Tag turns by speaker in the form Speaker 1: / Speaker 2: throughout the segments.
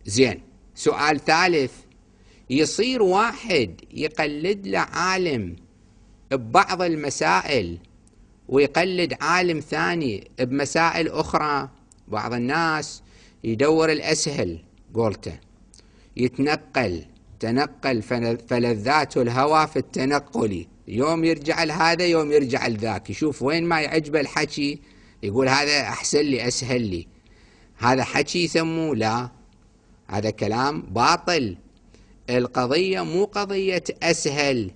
Speaker 1: زين، سؤال ثالث، يصير واحد يقلد له عالم ببعض المسائل ويقلد عالم ثاني بمسائل أخرى؟ بعض الناس يدور الأسهل قولته، تنقل فلذات الهوى في التنقل، يوم يرجع لهذا يوم يرجع لذاك، يشوف وين ما يعجبه الحكي يقول هذا أحسن لي أسهل لي. هذا حكي يسموه؟ لا، هذا كلام باطل. القضية مو قضية أسهل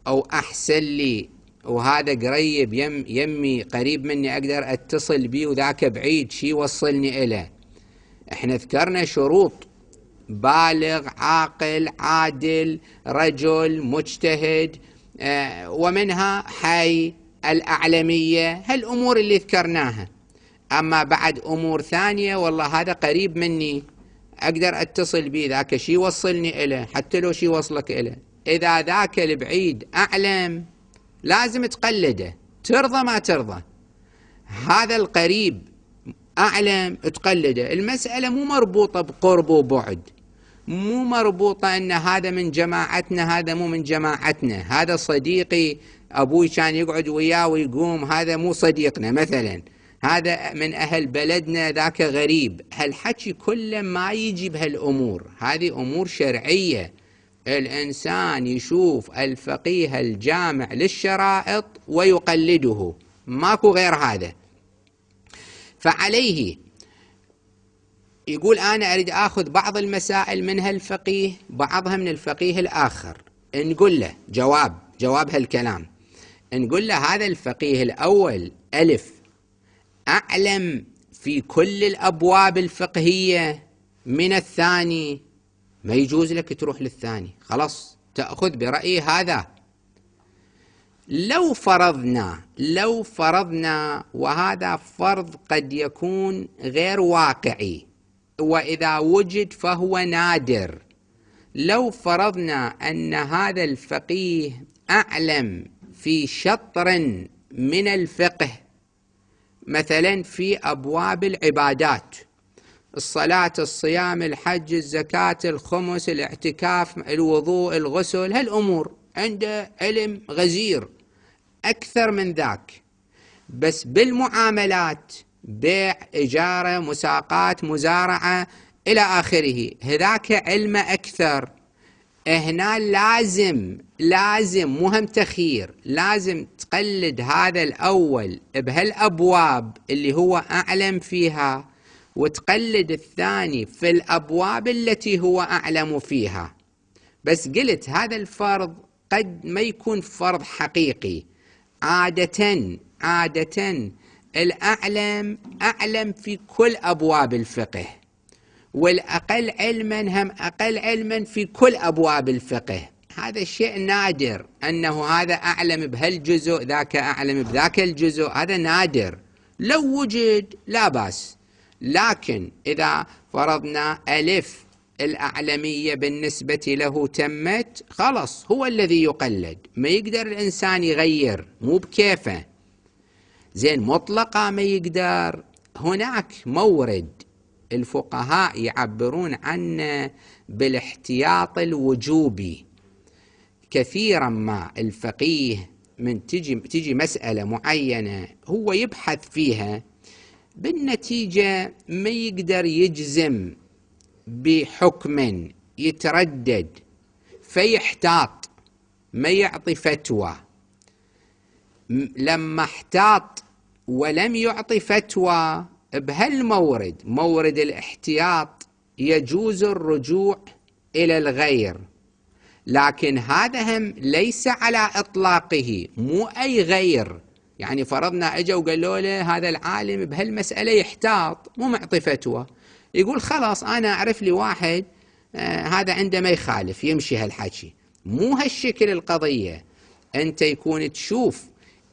Speaker 1: أو أحسن لي، وهذا قريب يمي قريب مني أقدر أتصل بيه وذاك بعيد شي وصلني إله. احنا ذكرنا شروط: بالغ، عاقل، عادل، رجل، مجتهد، ومنها حي، الأعلمية، هالأمور اللي ذكرناها. أما بعد أمور ثانية والله هذا قريب مني أقدر أتصل بيه، ذاك شي وصلني إله، حتى لو شي وصلك إله، إذا ذاك البعيد أعلم لازم تقلده، ترضى ما ترضى. هذا القريب أعلم تقلده. المسألة مو مربوطة بقرب وبعد، مو مربوطة أن هذا من جماعتنا هذا مو من جماعتنا، هذا صديقي أبوي كان يقعد وياه ويقوم، هذا مو صديقنا مثلا، هذا من أهل بلدنا ذاك غريب. هالحكي كله ما يجي بهالأمور، هذه أمور شرعية. الإنسان يشوف الفقيه الجامع للشرائط ويقلده، ماكو غير هذا. فعليه يقول أنا أريد أخذ بعض المسائل من هالفقيه، بعضها من الفقيه الآخر. نقول له جواب هالكلام، نقول له هذا الفقيه الأول ألف أعلم في كل الأبواب الفقهية من الثاني، ما يجوز لك تروح للثاني، خلاص تأخذ برأي هذا. لو فرضنا وهذا فرض قد يكون غير واقعي، وإذا وجد فهو نادر، لو فرضنا أن هذا الفقيه أعلم في شطر من الفقه، مثلا في أبواب العبادات، الصلاة، الصيام، الحج، الزكاة، الخمس، الاعتكاف، الوضوء، الغسل، هالأمور عنده علم غزير أكثر من ذاك، بس بالمعاملات بيع، إجارة، مساقات، مزارعة إلى آخره، هذاك علم أكثر. هنا لازم مهم تخيير، لازم تقلد هذا الأول بهالأبواب اللي هو أعلم فيها، وتقلد الثاني في الأبواب التي هو أعلم فيها. بس قلت هذا الفرض قد ما يكون فرض حقيقي. عادة الأعلم أعلم في كل أبواب الفقه، والأقل علما هم أقل علما في كل أبواب الفقه. هذا الشيء نادر، أنه هذا أعلم بهالجزء ذاك أعلم بذاك الجزء، هذا نادر. لو وجد لا بأس، لكن إذا فرضنا ألف الأعلمية بالنسبة له تمت، خلص هو الذي يقلد، ما يقدر الإنسان يغير، مو بكيفه. زين، مطلقة ما يقدر. هناك مورد الفقهاء يعبرون عنه بالاحتياط الوجوبي. كثيرا ما الفقيه من تجي مسألة معينة هو يبحث فيها، بالنتيجة ما يقدر يجزم بحكم، يتردد فيحتاط، ما يعطي فتوى. لما احتاط ولم يعطي فتوى بهالمورد، مورد الاحتياط، يجوز الرجوع إلى الغير، لكن هذا هم ليس على إطلاقه، مو أي غير. يعني فرضنا اجوا وقالوا له هذا العالم بهالمسألة يحتاط، مو معطي فتوى، يقول خلاص أنا أعرف لي واحد هذا عنده ما يخالف يمشي هالحكي. مو هالشكل القضية. أنت يكون تشوف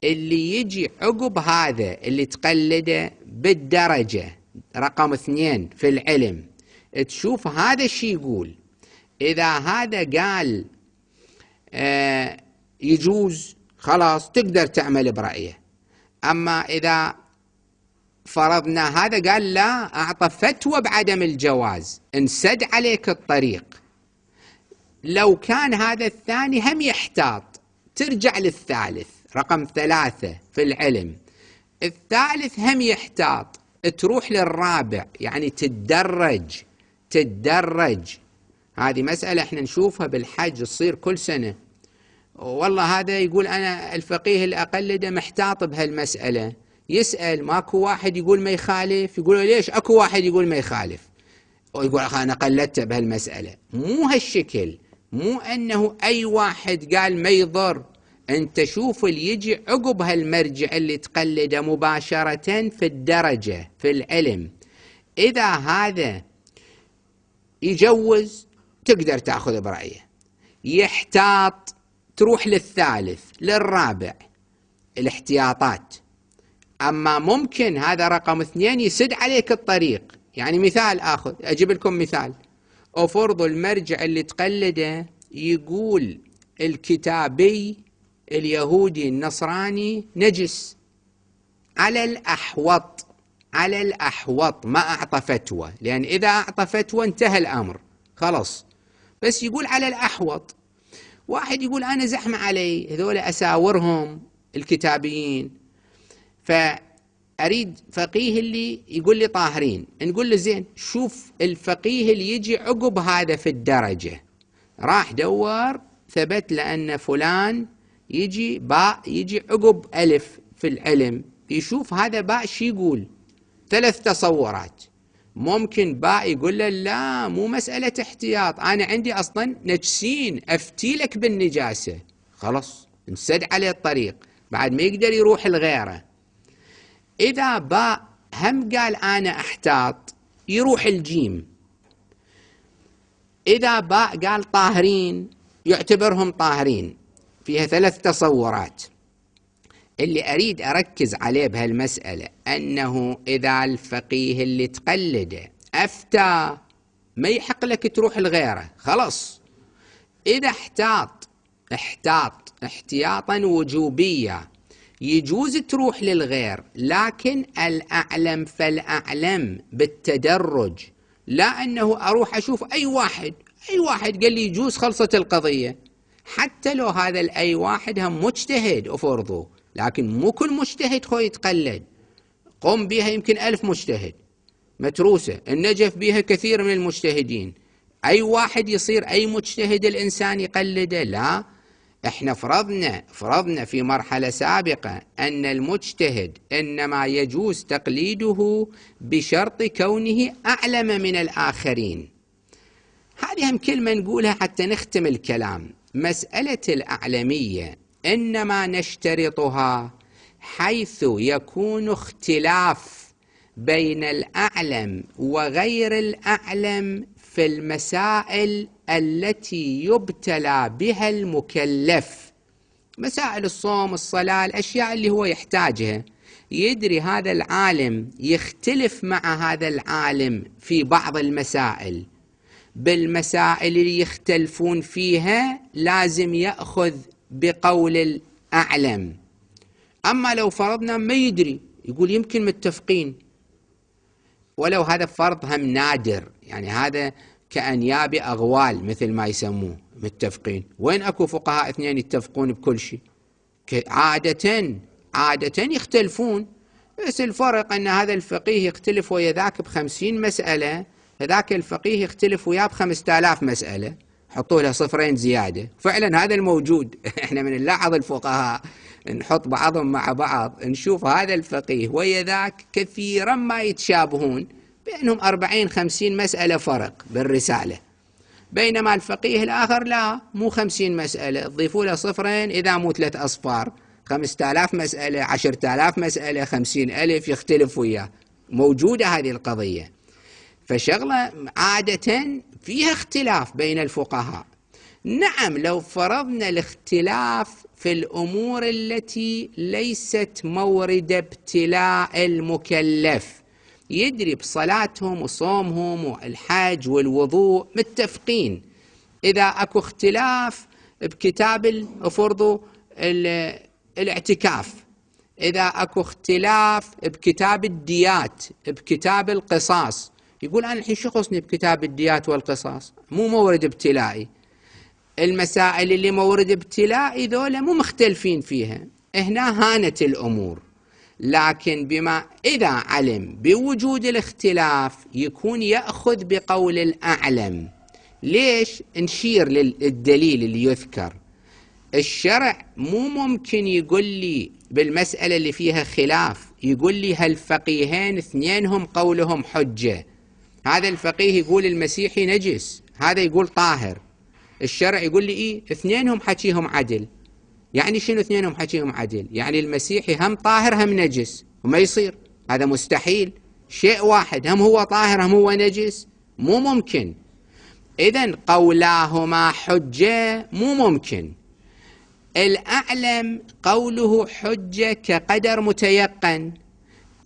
Speaker 1: اللي يجي عقب هذا اللي تقلده بالدرجة رقم 2 في العلم، تشوف هذا الشيء يقول. إذا هذا قال يجوز، خلاص تقدر تعمل برأيه. أما إذا فرضنا هذا قال لا، أعطى فتوى بعدم الجواز، انسد عليك الطريق. لو كان هذا الثاني هم يحتاط، ترجع للثالث رقم 3 في العلم، الثالث هم يحتاط، تروح للرابع، يعني تتدرج. هذه مسألة احنا نشوفها بالحج، تصير كل سنة. والله هذا يقول أنا الفقيه اللي أقلده محتاط بهالمسألة، يسأل ماكو واحد يقول ما يخالف، يقول ليش أكو واحد يقول ما يخالف، ويقول أنا قلدته بهالمسألة. مو هالشكل، مو أنه أي واحد قال ما يضر. أنت شوف اللي يجي عقب هالمرجع اللي تقلده مباشرة في الدرجة في العلم، إذا هذا يجوز تقدر تأخذ برأيه، يحتاط تروح للثالث للرابع، الاحتياطات. أما ممكن هذا رقم 2 يسد عليك الطريق. يعني مثال أجيب لكم مثال. أفرضوا المرجع اللي تقلده يقول الكتابي اليهودي النصراني نجس على الأحوط، ما أعطى فتوى، لأن إذا أعطى فتوى انتهى الأمر خلاص، بس يقول على الأحوط. واحد يقول أنا زحمة علي هذول أساورهم الكتابيين، فأريد فقيه اللي يقول لي طاهرين. نقول له زين، شوف الفقيه اللي يجي عقب هذا في الدرجة، راح دور ثبت لأن فلان يجي باء يجي عقب ألف في العلم، يشوف هذا باء شي يقول. 3 تصورات، ممكن باء يقول له لا مو مسألة احتياط، أنا عندي أصلا نجسين أفتي لك بالنجاسة، خلاص انسد عليه الطريق، بعد ما يقدر يروح لغيره. إذا باء هم قال أنا أحتاط يروح الجيم. إذا باء قال طاهرين يعتبرهم طاهرين. فيها 3 تصورات. اللي أريد أركز عليه بهالمسألة أنه إذا الفقيه اللي تقلده أفتى ما يحق لك تروح لغيره، خلاص. إذا احتياطا وجوبيا يجوز تروح للغير، لكن الأعلم فالأعلم بالتدرج، لا أنه أروح أشوف أي واحد قال لي يجوز خلصت القضية. حتى لو هذا الأي واحد هم مجتهد أفرضه، لكن مو كل مجتهد خو يتقلد. قم بها يمكن 1000 مجتهد متروسة، النجف بها كثير من المجتهدين، أي واحد يصير أي مجتهد الإنسان يقلده؟ لا، احنا فرضنا في مرحلة سابقة أن المجتهد إنما يجوز تقليده بشرط كونه أعلم من الآخرين. هذه هم كلمة نقولها حتى نختم الكلام. مسألة الأعلمية إنما نشترطها حيث يكون اختلاف بين الأعلم وغير الأعلم في المسائل التي يبتلى بها المكلف، مسائل الصوم الصلاة، الأشياء اللي هو يحتاجها. يدري هذا العالم يختلف مع هذا العالم في بعض المسائل، بالمسائل اللي يختلفون فيها لازم يأخذ بقول الأعلم. أما لو فرضنا ما يدري، يقول يمكن متفقين، ولو هذا فرض هم نادر، يعني هذا كأنياب أغوال مثل ما يسموه، متفقين. وين أكو فقهاء 2 يتفقون بكل شيء؟ عادة يختلفون، بس الفرق أن هذا الفقيه يختلف ويا ذاك ب50 مسألة، هذاك الفقيه يختلف وياه ب5000 مسألة، حطوا له 0 زيادة. فعلا هذا الموجود. احنا من نلاحظ الفقهاء نحط بعضهم مع بعض نشوف هذا الفقيه ويا ذاك كثيرا ما يتشابهون، بينهم 40-50 مسألة فرق بالرسالة، بينما الفقيه الآخر لا، مو 50 مسألة، تضيفوا له 0 إذا مو 3 أصفار، 5000 مسألة، 10000 مسألة، 50,000 يختلف وياه. موجودة هذه القضية. فشغلة عادة فيها اختلاف بين الفقهاء. نعم، لو فرضنا الاختلاف في الأمور التي ليست مورد ابتلاء المكلف، يدري بصلاتهم وصومهم والحج والوضوء متفقين، إذا أكو اختلاف بكتاب فرضوا الاعتكاف، إذا أكو اختلاف بكتاب الديات بكتاب القصاص، يقول أنا الحين شو خصني بكتاب الديات والقصاص، مو مورد ابتلائي، المسائل اللي مورد ابتلائي ذولا مو مختلفين فيها، هنا هانت الأمور. لكن بما إذا علم بوجود الاختلاف يكون يأخذ بقول الأعلم. ليش؟ نشير للدليل اللي يذكر. الشرع مو ممكن يقول لي بالمسألة اللي فيها خلاف يقول لي هالفقيهين اثنينهم قولهم حجة، هذا الفقيه يقول المسيحي نجس، هذا يقول طاهر، الشرع يقول لي إيه اثنينهم حكيهم عدل. يعني شنو اثنينهم حكيهم عدل؟ يعني المسيحي هم طاهر هم نجس، وما يصير، هذا مستحيل، شيء واحد هم هو طاهر هم هو نجس، مو ممكن. إذن قولاهما حجة مو ممكن. الأعلم قوله حجة كقدر متيقن،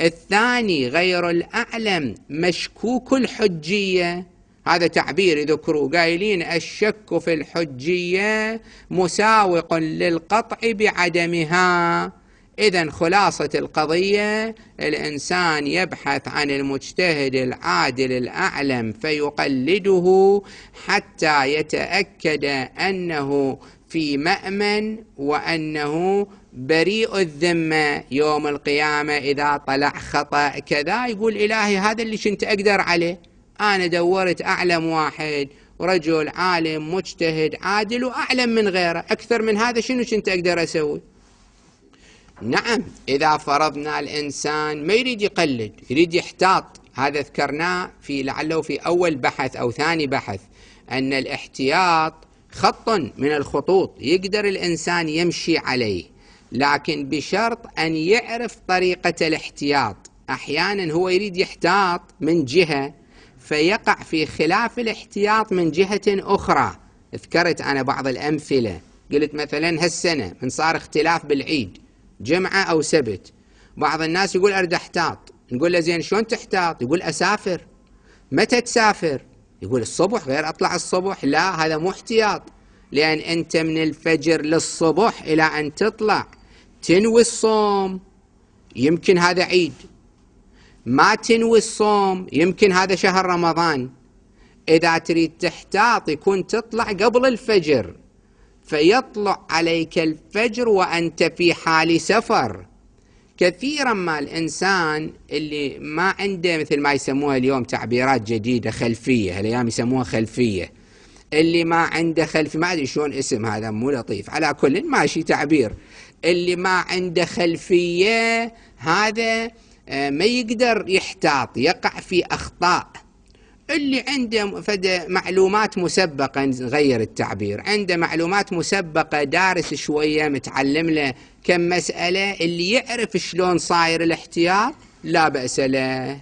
Speaker 1: الثاني غير الأعلم مشكوك الحجية، هذا تعبير يذكروا قايلين الشك في الحجية مساوق للقطع بعدمها. إذن خلاصة القضية الإنسان يبحث عن المجتهد العادل الأعلم فيقلده حتى يتأكد أنه في مأمن وأنه بريء الذمة يوم القيامة. إذا طلع خطأ كذا يقول إلهي هذا اللي كنت أقدر عليه، أنا دورت أعلم واحد رجل عالم مجتهد عادل وأعلم من غيره، أكثر من هذا شنو كنت أقدر أسوي؟ نعم، إذا فرضنا الإنسان ما يريد يقلد يريد يحتاط، هذا ذكرناه في لعله في أول بحث أو ثاني بحث، أن الاحتياط خط من الخطوط يقدر الإنسان يمشي عليه، لكن بشرط أن يعرف طريقة الاحتياط. أحيانا هو يريد يحتاط من جهة فيقع في خلاف الاحتياط من جهة أخرى. ذكرت أنا بعض الأمثلة، قلت مثلا هالسنة من صار اختلاف بالعيد جمعة أو سبت، بعض الناس يقول أريد أحتاط، نقول له زين شلون تحتاط؟ يقول أسافر. متى تسافر؟ يقول الصبح، غير أطلع الصبح. لا، هذا مو احتياط، لأن أنت من الفجر للصبح إلى أن تطلع تنوي الصوم، يمكن هذا عيد، ما تنوي الصوم يمكن هذا شهر رمضان. إذا تريد تحتاط يكون تطلع قبل الفجر، فيطلع عليك الفجر وأنت في حال سفر. كثيرا ما الإنسان اللي ما عنده مثل ما يسموها اليوم تعبيرات جديدة خلفية، الأيام يسموها خلفية، اللي ما عنده خلفية، ما أدري شلون اسم هذا مو لطيف، على كل ماشي تعبير، اللي ما عنده خلفية هذا ما يقدر يحتاط، يقع في أخطاء. اللي عنده معلومات مسبقة، نغير التعبير، عنده معلومات مسبقة، دارس شوية، متعلم له كم مسألة، اللي يعرف شلون صاير الاحتياط لا بأس له.